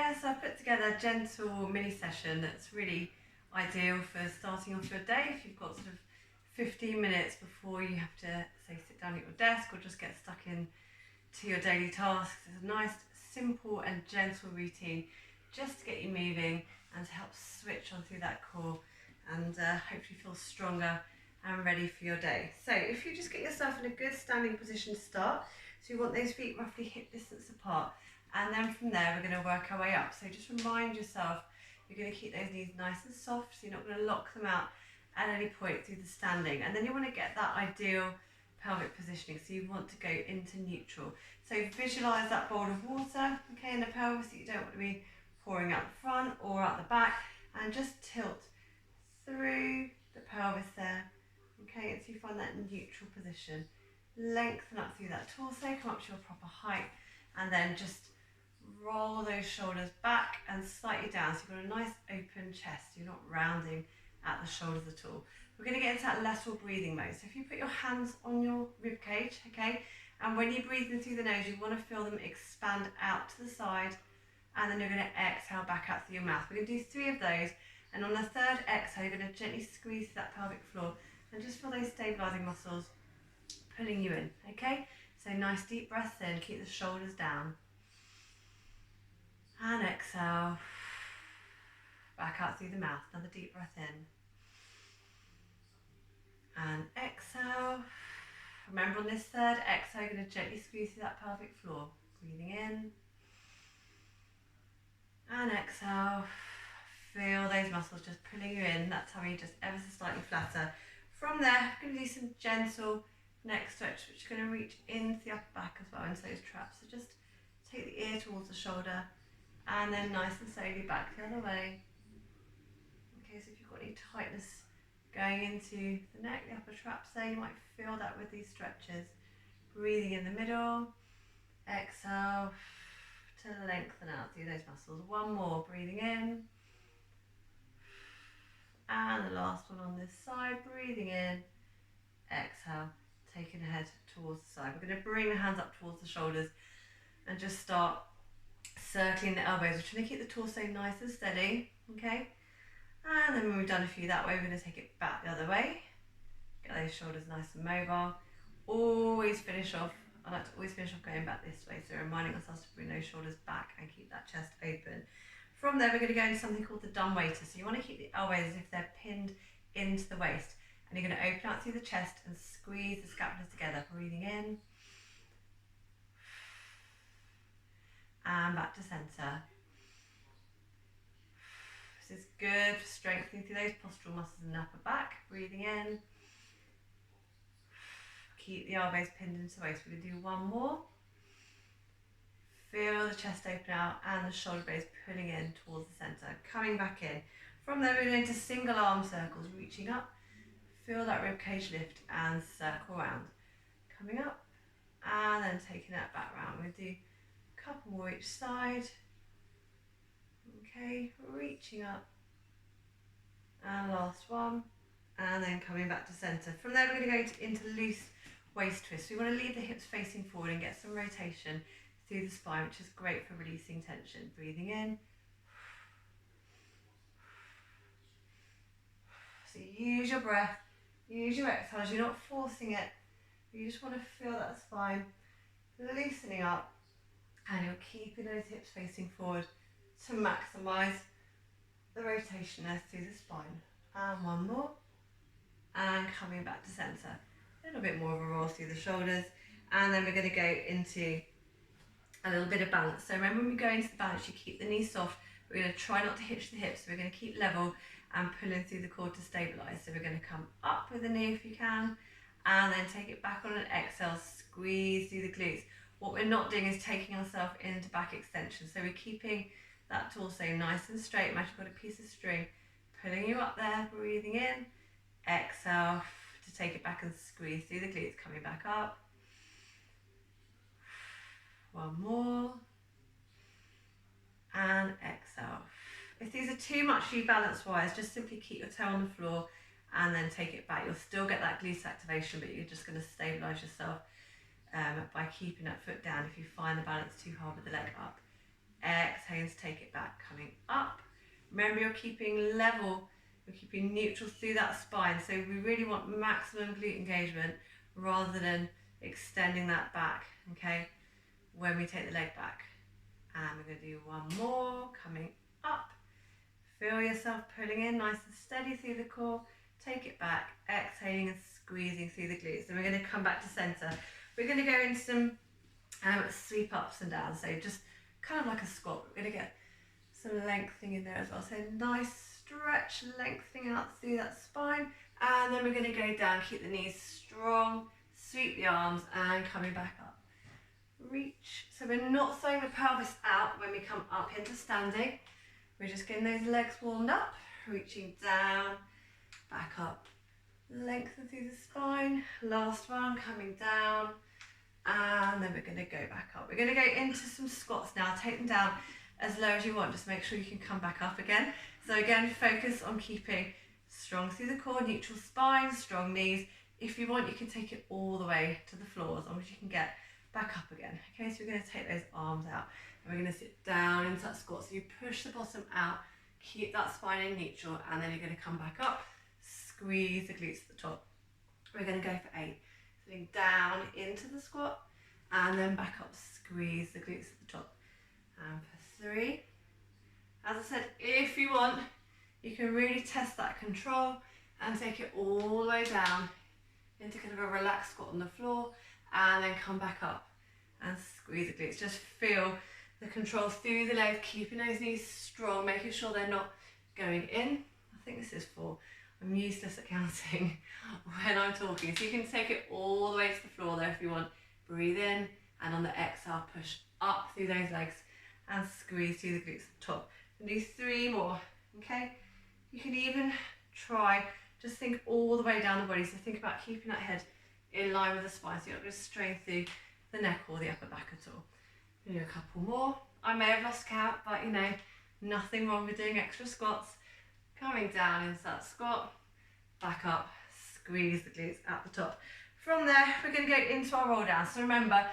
Yeah, so I put together a gentle mini session that's really ideal for starting off your day. If you've got sort of 15 minutes before you have to, say, sit down at your desk or just get stuck in to your daily tasks. It's a nice, simple and gentle routine just to get you moving and to help switch on through that core and hopefully feel stronger and ready for your day. So if you just get yourself in a good standing position to start, so you want those feet roughly hip distance apart, and then from there we're going to work our way up. So just remind yourself you're going to keep those knees nice and soft, so you're not going to lock them out at any point through the standing. And then you want to get that ideal pelvic positioning, so you want to go into neutral. So visualize that bowl of water, okay, in the pelvis that you don't want to be pouring out the front or out the back, and just tilt through the pelvis there, okay, until you find that neutral position. Lengthen up through that torso, come up to your proper height, and then just roll those shoulders back and slightly down, so you've got a nice open chest, you're not rounding at the shoulders at all. We're going to get into that lateral breathing mode. So if you put your hands on your rib cage, okay, and when you breathe in through the nose, you want to feel them expand out to the side, and then you're going to exhale back out through your mouth. We're going to do 3 of those, and on the 3rd exhale, you're going to gently squeeze that pelvic floor and just feel those stabilizing muscles pulling you in, okay? So nice deep breaths in, keep the shoulders down. And exhale, back out through the mouth, another deep breath in. And exhale. Remember, on this 3rd exhale, you're going to gently squeeze through that pelvic floor. Breathing in. And exhale. Feel those muscles just pulling you in. That tummy just ever so slightly flatter. From there, we're going to do some gentle neck stretch, which is going to reach into the upper back as well, into those traps. So just take the ear towards the shoulder, and then nice and slowly back the other way. Okay, so if you've got any tightness going into the neck, the upper traps there, you might feel that with these stretches. Breathing in the middle, exhale to lengthen out through those muscles. One more, breathing in. And the last one on this side, breathing in, exhale, taking the head towards the side. We're going to bring the hands up towards the shoulders and just start circling the elbows. We're trying to keep the torso nice and steady, okay? And then when we've done a few that way, we're going to take it back the other way. Get those shoulders nice and mobile. Always finish off, I like to always finish off going back this way, so reminding ourselves to bring those shoulders back and keep that chest open. From there, we're going to go into something called the dumb waiter. So you want to keep the elbows as if they're pinned into the waist. And you're going to open out through the chest and squeeze the scapulas together. Breathing in. And back to centre. This is good for strengthening through those postural muscles in the upper back. Breathing in. Keep the elbows pinned into the waist. We're going to do one more. Feel the chest open out and the shoulder blades pulling in towards the centre. Coming back in. From there, we're going to single arm circles, reaching up. Feel that rib cage lift and circle round. Coming up and then taking that back round. We'll do a couple more each side. Okay, reaching up. And last one. And then coming back to centre. From there, we're going to go into loose waist twist. We want to leave the hips facing forward and get some rotation through the spine, which is great for releasing tension. Breathing in. So use your breath, use your exhales. You're not forcing it. You just want to feel that spine loosening up, and you're keeping those hips facing forward to maximise the rotation there through the spine. And one more. And coming back to centre. A little bit more of a roll through the shoulders. And then we're going to go into a little bit of balance. So remember, when we go into the balance, you keep the knees soft. We're going to try not to hitch the hips. So we're going to keep level and pulling through the core to stabilise. So we're going to come up with the knee if you can, and then take it back on an exhale, squeeze through the glutes. What we're not doing is taking ourselves into back extension. So we're keeping that torso nice and straight. Imagine you've got a piece of string pulling you up there, breathing in, exhale to take it back and squeeze through the glutes, coming back up. One more. And exhale. If these are too much for you balance-wise, just simply keep your toe on the floor and then take it back. You'll still get that glute activation, but you're just going to stabilise yourself by keeping that foot down if you find the balance too hard with the leg up. exhaling to take it back, coming up. Remember, you're keeping level, you're keeping neutral through that spine, so we really want maximum glute engagement rather than extending that back, okay, when we take the leg back. And we're going to do one more, coming up. Feel yourself pulling in nice and steady through the core. Take it back, exhaling and squeezing through the glutes. And we're going to come back to center. We're going to go into some sweep ups and downs. So just kind of like a squat. We're going to get some lengthening in there as well. So nice stretch, lengthening out through that spine. And then we're going to go down, keep the knees strong, sweep the arms and coming back up. Reach. So we're not throwing the pelvis out when we come up into standing. We're just getting those legs warmed up, reaching down, back up, lengthen through the spine. Last one, coming down, and then we're going to go back up. We're going to go into some squats now. Take them down as low as you want. Just make sure you can come back up again. So again, focus on keeping strong through the core, neutral spine, strong knees. If you want, you can take it all the way to the floor as long as you can get back up again. Okay, so we're going to take those arms out and we're going to sit down into that squat. So you push the bottom out, keep that spine in neutral, and then you're going to come back up, squeeze the glutes at the top. We're going to go for 8. Sitting down into the squat and then back up, squeeze the glutes at the top. And for 3. As I said, if you want, you can really test that control and take it all the way down into kind of a relaxed squat on the floor, and then come back up and squeeze the glutes. Just feel the control through the legs, keeping those knees strong, making sure they're not going in. I think this is 4. I'm useless at counting when I'm talking. So you can take it all the way to the floor there if you want. Breathe in, and on the exhale, push up through those legs and squeeze through the glutes at the top. And do 3 more, okay? You can even try, just think all the way down the body. So think about keeping that head in line with the spine, so you're not going to strain through the neck or the upper back at all. Do a couple more. I may have lost count, but you know, nothing wrong with doing extra squats. Coming down into that squat, back up, squeeze the glutes at the top. From there, we're going to go into our roll down. So remember,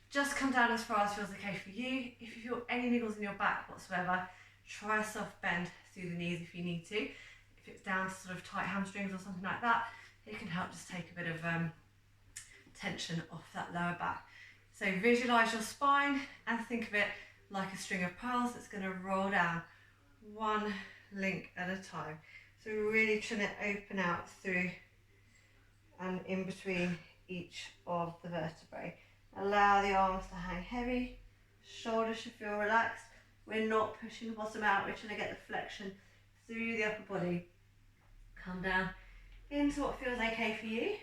just come down as far as feels okay for you. If you feel any niggles in your back whatsoever, try a soft bend through the knees if you need to. If it's down to sort of tight hamstrings or something like that, it can help just take a bit of tension off that lower back. So visualize your spine and think of it like a string of pearls that's going to roll down one link at a time. So really trying to open out through and in between each of the vertebrae. Allow the arms to hang heavy, shoulders should feel relaxed. We're not pushing the bottom out, we're trying to get the flexion through the upper body. Come down into what feels okay for you.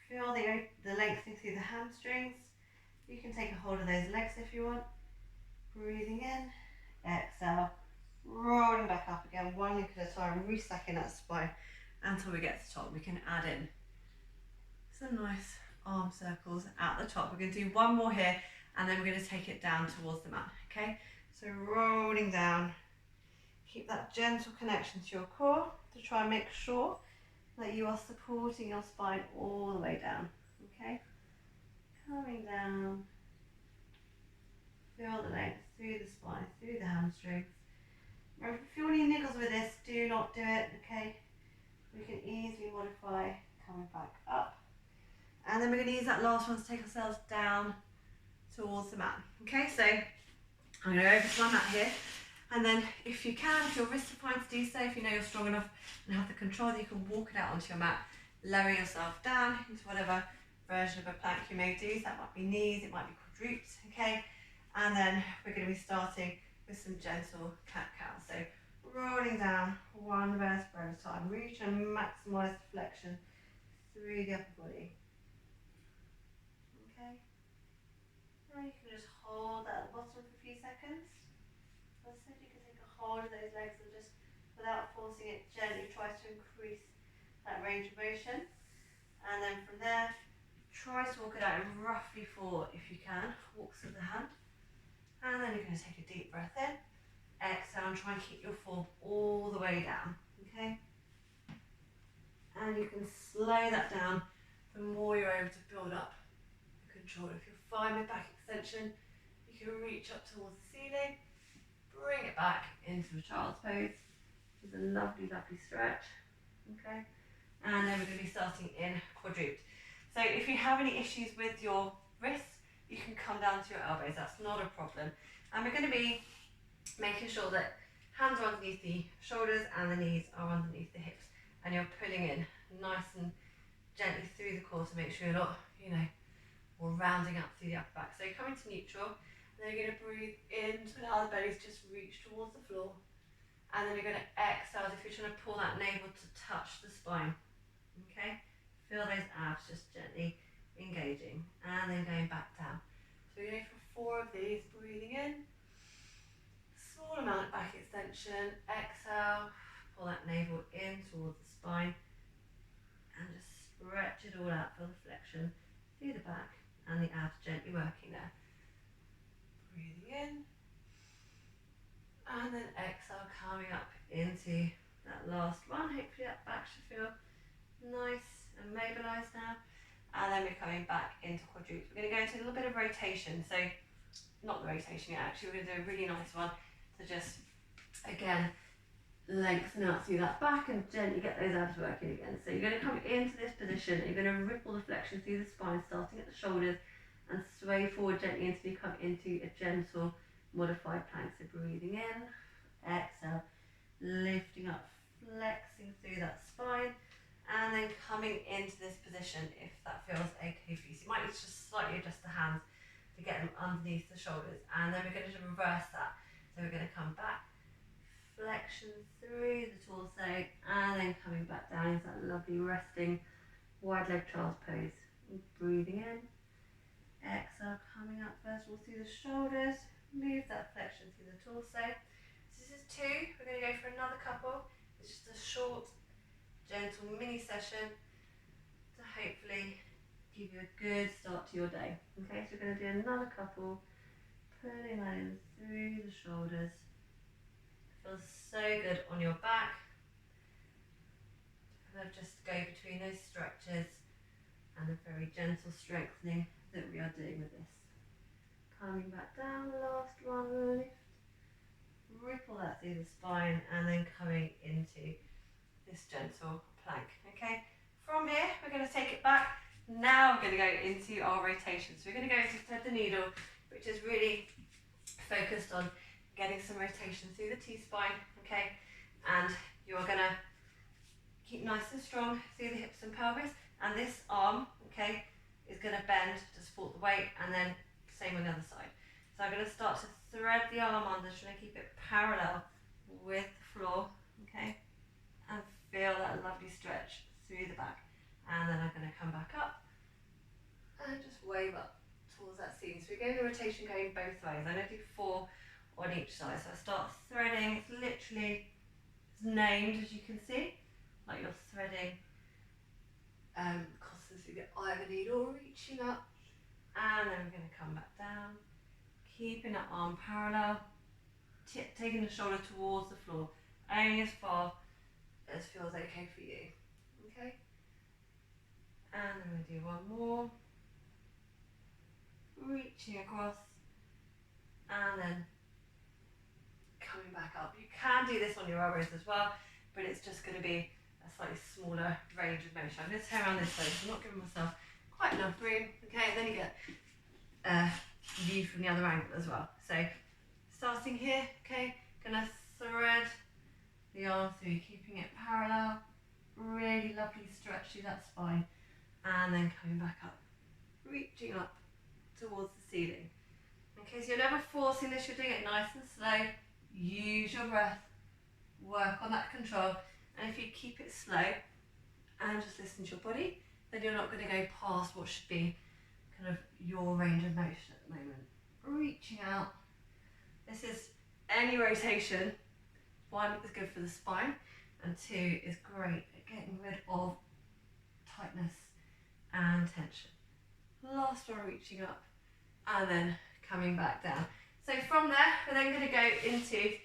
Feel the lengthening through the hamstrings. You can take a hold of those legs if you want. Breathing in, exhale, rolling back up again, one link at a time, restacking that spine until we get to the top. We can add in some nice arm circles at the top. We're going to do one more here, and then we're going to take it down towards the mat, okay? So rolling down, keep that gentle connection to your core to try and make sure that you are supporting your spine all the way down, okay? Coming down, feel the length through the spine, through the hamstrings. Remember, if you feel any niggles with this, do not do it, okay? We can easily modify coming back up. And then we're going to use that last one to take ourselves down towards the mat, okay? So I'm going to go over to my mat here. And then if you can, if your wrists are fine to do so, if you know you're strong enough and have the control, that you can walk it out onto your mat, lower yourself down into whatever version of a plank you may do. So that might be knees, it might be quadruped, okay? And then we're going to be starting with some gentle cat-cow. So rolling down one vertebra at a time, really trying to maximise the flexion through the upper body. Okay? Now you can just hold that at the bottom for a few seconds. As I said, you can take a hold of those legs and just, without forcing it, gently try to increase that range of motion. And then from there, try to walk it out in roughly 4 if you can, walks of the hand. And then you're going to take a deep breath in, exhale, and try and keep your form all the way down, okay? And you can slow that down the more you're able to build up the control. If you're fine with back extension, you You can reach up towards the ceiling, bring it back into a child's pose. It's a lovely, lovely stretch. Okay, and then we're going to be starting in quadruped. So if you have any issues with your wrists, you can come down to your elbows. That's not a problem. And we're going to be making sure that hands are underneath the shoulders and the knees are underneath the hips, and you're pulling in nice and gently through the core to make sure you're not, or rounding up through the upper back. So coming to neutral, and then you're going to breathe in to allow the belly to just reach towards the floor, and then you're going to exhale as if you're trying to pull that navel to touch the spine. Okay, feel those abs just gently engaging, and then going back down. So we're going for 4 of these, breathing in, small amount of back extension, exhale, pull that navel in towards the spine, and just stretch it all out, feel the flexion through the back and the abs gently working there. Breathing in, and then exhale, coming up into that last one. Hopefully that back should feel nice and mobilised now. And then we're coming back into quadruped. We're going to go into a little bit of rotation. So, not the rotation yet, actually, we're going to do a really nice one to just, again, lengthen out through that back and gently get those abs working again. So you're going to come into this position, you're going to ripple the flexion through the spine, starting at the shoulders, and sway forward gently until you come into a gentle modified plank. So breathing in, exhale, lifting up, flexing through that spine, and then coming into this position if that feels okay for you. So you might need to just slightly adjust the hands to get them underneath the shoulders, and then we're going to reverse that. So we're going to come back, flexion through the torso, and then coming back down into that lovely resting wide leg child's pose. Breathing in, exhale, coming up first of all through the shoulders, move that flexion through the torso. So this is 2, we're going to go for another couple. It's just a short, gentle mini session to hopefully give you a good start to your day. Okay, so we're going to do another couple, pulling that in through the shoulders. Feels so good on your back. Kind of just go between those stretches and a very gentle strengthening that we are doing with this. Coming back down, last one, lift, ripple that through the spine, and then coming into this gentle plank. Okay, from here we're going to take it back. Now we're going to go into our rotation. So we're going to go into thread the needle, which is really focused on getting some rotation through the T-spine, okay? And you're gonna keep nice and strong through the hips and pelvis, and this arm, okay, is gonna bend to support the weight, and then same on the other side. So I'm gonna start to thread the arm under, trying to keep it parallel with the floor, okay? And feel that lovely stretch through the back. And then I'm gonna come back up and just wave up towards that ceiling. So we're getting the rotation going both ways. I'm gonna do 4 on each side. So I start threading, it's literally, it's named as you can see, like you're threading constantly through the eye of the needle, reaching up, and then we're going to come back down, keeping that arm parallel, taking the shoulder towards the floor, only as far as feels okay for you. Okay? And then we're going to do one more, reaching across, and then coming back up. You can do this on your elbows as well, but it's just going to be a slightly smaller range of motion. I'm going to turn around this way, so I'm not giving myself quite enough room. Okay, and then you get a view from the other angle as well. So starting here, okay, going to thread the arm through, keeping it parallel, really lovely stretch through that spine, and then coming back up, reaching up towards the ceiling. Okay, so you're never forcing this, you're doing it nice and slow. Use your breath, work on that control, and if you keep it slow and just listen to your body, then you're not going to go past what should be kind of your range of motion at the moment. Reaching out. This is any rotation. 1 is good for the spine, and 2 is great at getting rid of tightness and tension. Last one, reaching up, and then coming back down. So from there, we're then going to go into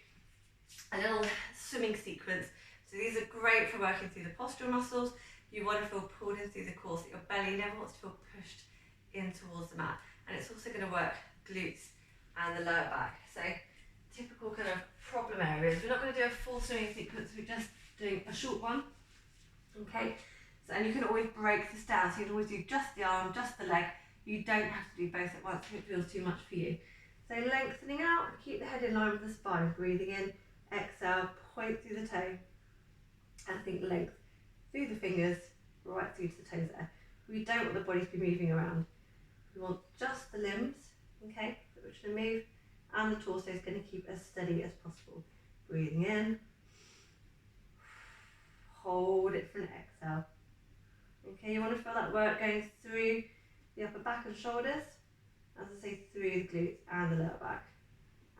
a little swimming sequence. So these are great for working through the postural muscles. You want to feel pulled in through the core, so your belly never wants to feel pushed in towards the mat. And it's also going to work glutes and the lower back. So typical kind of problem areas. We're not going to do a full swimming sequence, we're just doing a short one. Okay, so, and you can always break this down, so you can always do just the arm, just the leg. You don't have to do both at once if it feels too much for you. So lengthening out, keep the head in line with the spine, breathing in, exhale, point through the toe, and think length through the fingers, right through to the toes there. We don't want the body to be moving around. We want just the limbs, okay, which are going to move, and the torso is going to keep as steady as possible. Breathing in, hold it for an exhale. Okay, you want to feel that work going through the upper back and shoulders, as I say, through the glutes and the lower back.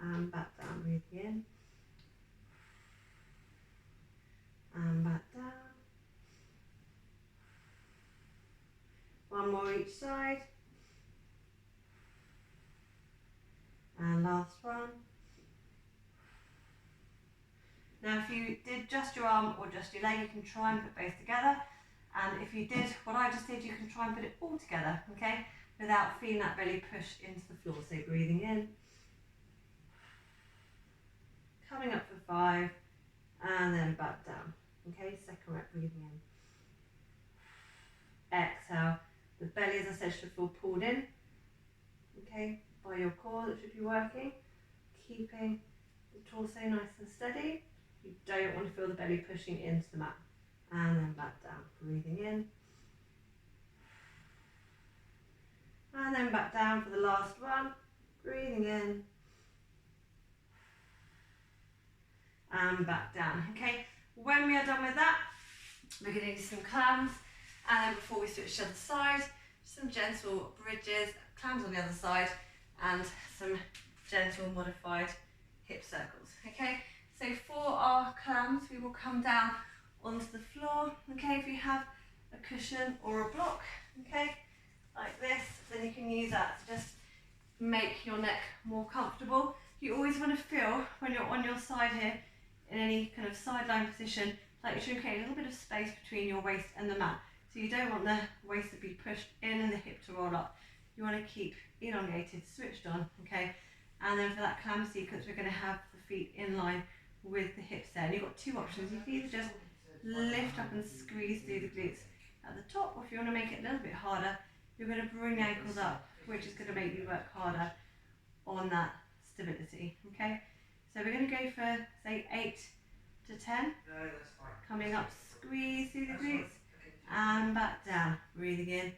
And back down, breathing in. And back down. One more each side. And last one. Now if you did just your arm or just your leg, you can try and put both together. And if you did what I just did, you can try and put it all together, okay? Without feeling that belly push into the floor. So breathing in. Coming up for 5. And then back down. Okay, second rep, breathing in. Exhale. The belly, as I said, should feel pulled in. Okay, by your core that should be working. Keeping the torso nice and steady. You don't want to feel the belly pushing into the mat. And then back down, breathing in. And then back down for the last one, breathing in. And back down, okay? When we are done with that, we're going to do some clams. And then before we switch to the other side, some gentle bridges, clams on the other side, and some gentle modified hip circles, okay? So for our clams, we will come down onto the floor, okay? If you have a cushion or a block, okay, like this, then you can use that to just make your neck more comfortable. You always want to feel, when you're on your side here, in any kind of sideline position, like you should create a little bit of space between your waist and the mat. So you don't want the waist to be pushed in and the hip to roll up. You want to keep elongated, switched on, okay? And then for that clam sequence, we're going to have the feet in line with the hips there. And you've got two options. You can either just lift up and squeeze through the glutes at the top, or if you want to make it a little bit harder, you're going to bring the ankles up, which is going to make you work harder on that stability, okay? So we're going to go for, say, 8 to 10. Coming up, squeeze through the glutes, and back down, breathing in.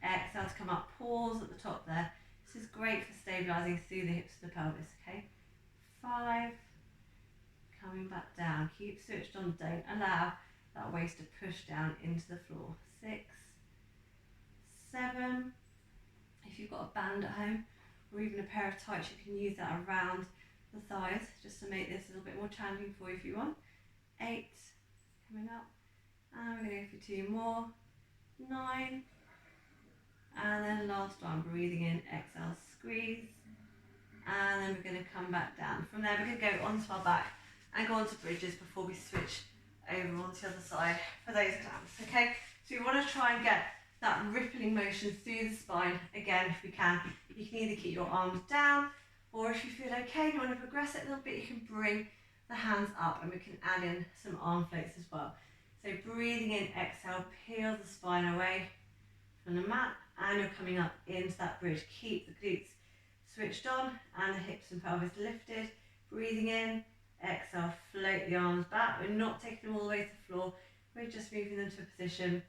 Exhale to come up, pause at the top there. This is great for stabilising through the hips and the pelvis, okay? 5, coming back down, keep switched on, don't allow that waist to push down into the floor. 6, 7, if you've got a band at home, or even a pair of tights, you can use that around the thighs, just to make this a little bit more challenging for you if you want. 8, coming up, and we're going to go for 2 more. 9, and then last one, breathing in, exhale, squeeze, and then we're going to come back down. From there, we're going to go onto our back and go onto bridges before we switch over onto the other side for those clams, okay? So we want to try and get that rippling motion through the spine, again, if we can. You can either keep your arms down, or if you feel okay, you want to progress it a little bit, you can bring the hands up, and we can add in some arm floats as well. So breathing in, exhale, peel the spine away from the mat, and you're coming up into that bridge. Keep the glutes switched on and the hips and pelvis lifted. Breathing in, exhale, float the arms back. We're not taking them all the way to the floor, we're just moving them to a position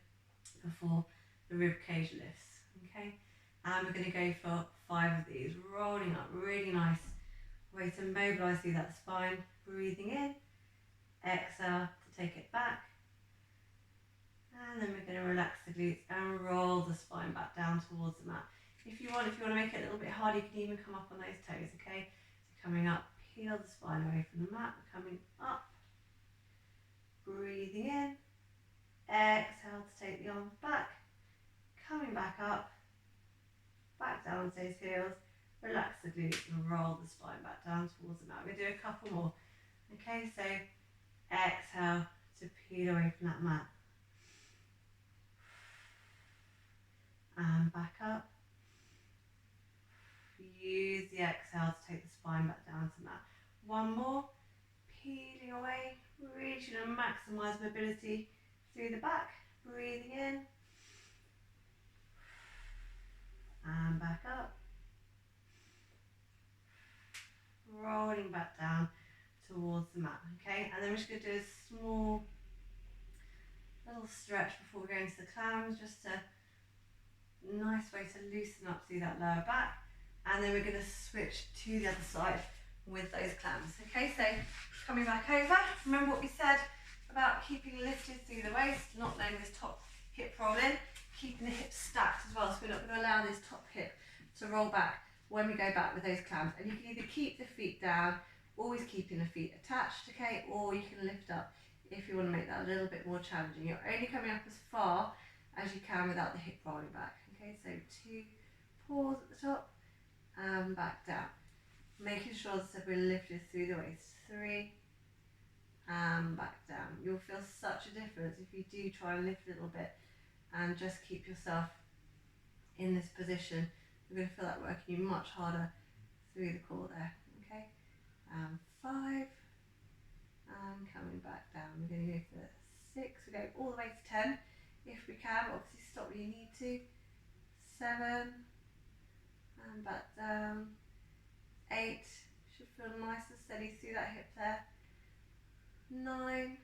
before the rib cage lifts, okay? And we're going to go for 5 of these, rolling up, really nice way to mobilise through that spine. Breathing in, exhale to take it back, and then we're going to relax the glutes and roll the spine back down towards the mat. If you want to make it a little bit harder, you can even come up on those toes, okay? So coming up, peel the spine away from the mat, coming up, breathing in, exhale to take the arms back, coming back up, back down to those heels, relax the glutes and roll the spine back down towards the mat. We'll do a couple more, okay? So exhale to peel away from that mat, and back up. use the exhale to take the spine back down to mat. One more, peeling away, really trying to maximise mobility through the back, breathing in, and back up, rolling back down towards the mat, okay? And then we're just going to do a small little stretch before we go into the clams, just a nice way to loosen up through that lower back. And then we're going to switch to the other side with those clams, okay? So coming back over, remember what we said about keeping lifted through the waist, not letting this top hip roll in, keeping the hips stacked as well, so we're not going to allow this top hip to roll back when we go back with those clams. And you can either keep the feet down, always keeping the feet attached, okay, or you can lift up if you want to make that a little bit more challenging. You're only coming up as far as you can without the hip rolling back, okay? So 2, pause at the top, and back down. Making sure that we're lifted through the waist. 3, and back down. You'll feel such a difference if you do try and lift a little bit and just keep yourself in this position. You're going to feel that working you much harder through the core there, okay? 5, and coming back down. We're going to go for 6, we go all the way to 10 if we can, obviously stop when you need to. 7, and back down. 8, should feel nice and steady through that hip there. 9,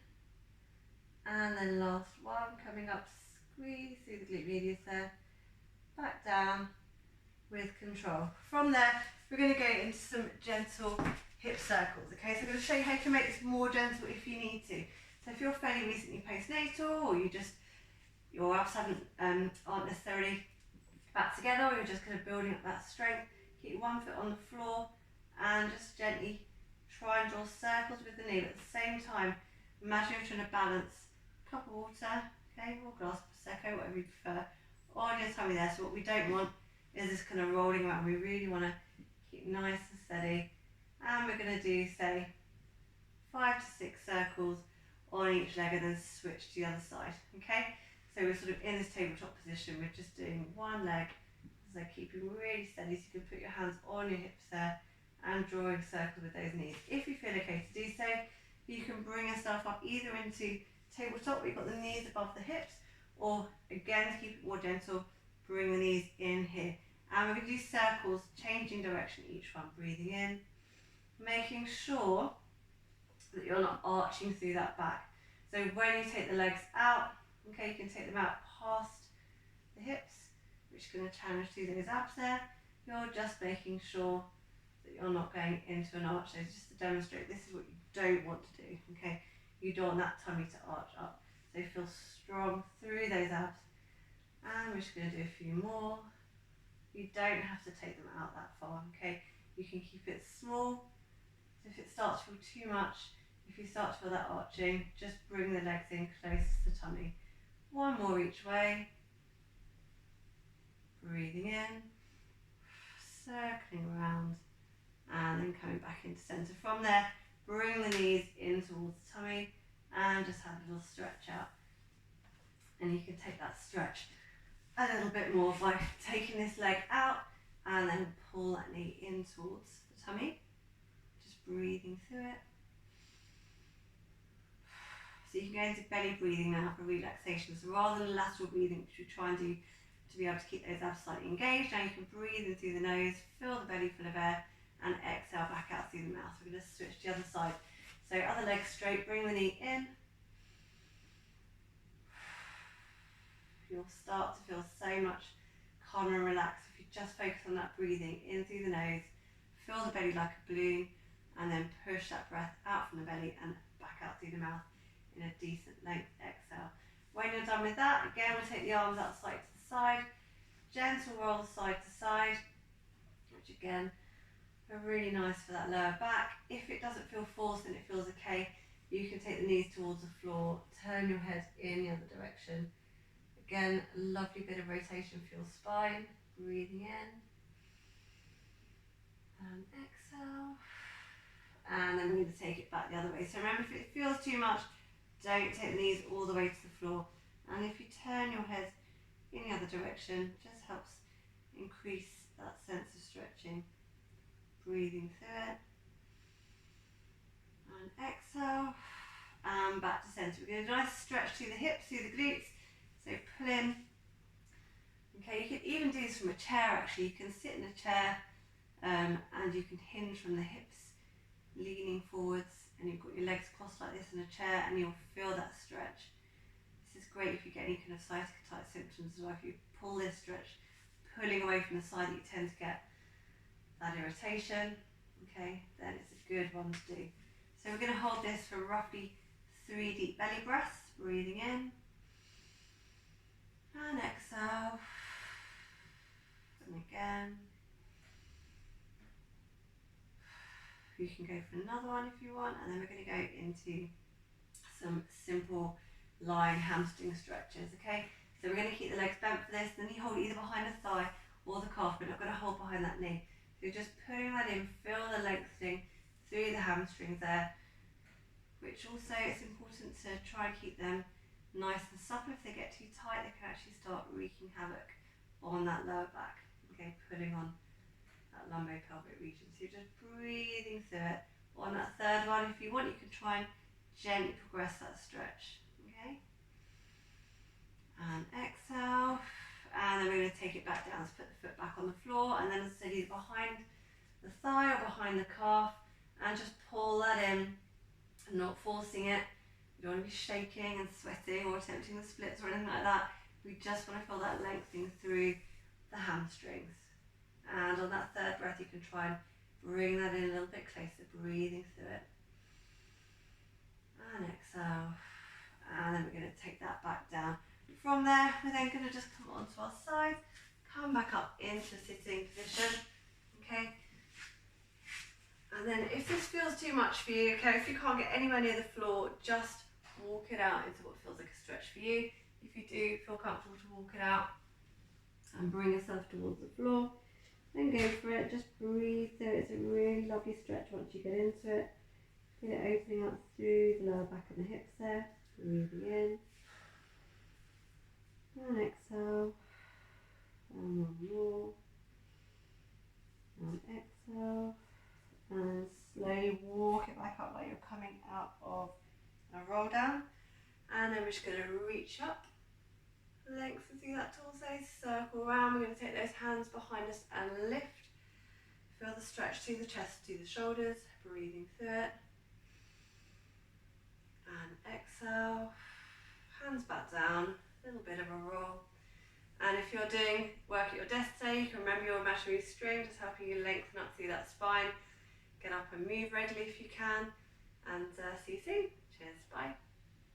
and then last one, coming up, squeeze through the glute medius there, back down with control. From there, we're going to go into some gentle hip circles, okay? So I'm going to show you how you can make this more gentle if you need to. So if you're fairly recently postnatal, or your abs aren't necessarily back together, or you're just kind of building up that strength, keep one foot on the floor and just gently try and draw circles with the knee, but at the same time, imagine you're trying to balance a cup of water, okay, or glass of Prosecco, whatever you prefer, on your tummy there. So what we don't want is this kind of rolling around. We really want to keep nice and steady. And we're going to do, say, 5 to 6 circles on each leg and then switch to the other side, okay? So we're sort of in this tabletop position, we're just doing one leg, so keeping really steady, so you can put your hands on your hips there and drawing circles with those knees. If you feel okay to do so, you can bring yourself up either into tabletop, where you've got the knees above the hips, or again, to keep it more gentle, bring the knees in here. And we're going to do circles, changing direction each one, breathing in, making sure that you're not arching through that back. So when you take the legs out, okay, you can take them out past the hips, which is going to challenge through those abs there. You're just making sure that you're not going into an arch. So just to demonstrate, this is what you don't want to do, okay? You don't want that tummy to arch up. So feel strong through those abs. And we're just going to do a few more. You don't have to take them out that far, okay? You can keep it small. So if it starts to feel too much, if you start to feel that arching, just bring the legs in close to the tummy. One more each way. Breathing in, circling around, and then coming back into centre. From there, bring the knees in towards the tummy and just have a little stretch out. And you can take that stretch a little bit more by taking this leg out and then pull that knee in towards the tummy. Just breathing through it. So you can go into belly breathing now for relaxation. So rather than lateral breathing, which we try and do to be able to keep those abs slightly engaged, now you can breathe in through the nose, fill the belly full of air, and exhale back out through the mouth. We're going to switch to the other side. So other leg straight, bring the knee in. You'll start to feel so much calmer and relaxed if you just focus on that breathing in through the nose, fill the belly like a balloon, and then push that breath out from the belly and back out through the mouth in a decent length exhale. When you're done with that, again, we'll take the arms out side to the side, gentle roll side to side, which again are really nice for that lower back. If it doesn't feel forced and it feels okay, you can take the knees towards the floor, turn your head in the other direction. Again, a lovely bit of rotation for your spine. Breathing in and exhale. And then we're going to take it back the other way. So remember, if it feels too much, don't take the knees all the way to the floor. And if you turn your head in the other direction, just helps increase that sense of stretching breathing through it. And exhale, and back to centre. We're going to do a nice stretch through the hips, through the glutes. So pull in. Okay, you can even do this from a chair actually. You can sit in a chair and you can hinge from the hips, leaning forwards, and you've got your legs crossed like this in a chair, and you'll feel that stretch. This is great if you get any kind of sciatica type symptoms as well. If you pull this stretch, pulling away from the side that you tend to get that irritation, okay, then it's a good one to do. So we're going to hold this for roughly 3 deep belly breaths, breathing in and exhale, and again. You can go for another one if you want, and then we're going to go into some simple lying hamstring stretches, okay? So we're going to keep the legs bent for this, then you hold either behind the thigh or the calf, but not going to hold behind that knee. So you're just putting that in, feel the lengthening through the hamstrings there, which also it's important to try and keep them nice and supple. If they get too tight, they can actually start wreaking havoc on that lower back, okay, pulling on that lumbo-pelvic region. So you're just breathing through it. On that third one, if you want, you can try and gently progress that stretch, okay? And exhale, and then we're going to take it back down. So put the foot back on the floor, and then instead either behind the thigh or behind the calf, and just pull that in, and not forcing it. You don't want to be shaking and sweating or attempting the splits or anything like that. We just want to feel that lengthening through the hamstrings. And on that third breath, you can try and bring that in a little bit closer, breathing through it. And exhale. And then we're going to take that back down. From there, we're then going to just come onto our side, come back up into sitting position, okay? And then if this feels too much for you, okay, if you can't get anywhere near the floor, just walk it out into what feels like a stretch for you. If you do feel comfortable to walk it out and bring yourself towards the floor, then go for it. Just breathe through it. It's a really lovely stretch once you get into it. Feel it opening up through the lower back and the hips there. Breathing in. And exhale. And one more. And exhale. And slowly walk it back up like you're coming out of a roll down. And then we're just going to reach up, lengthen through that torso, circle around. We're going to take those hands behind us and lift. Feel the stretch through the chest, through the shoulders, breathing through it. And exhale, hands back down, a little bit of a roll. And if you're doing work at your desk today, you can remember your imaginary string, just helping you lengthen up through that spine. Get up and move regularly if you can, and see you soon.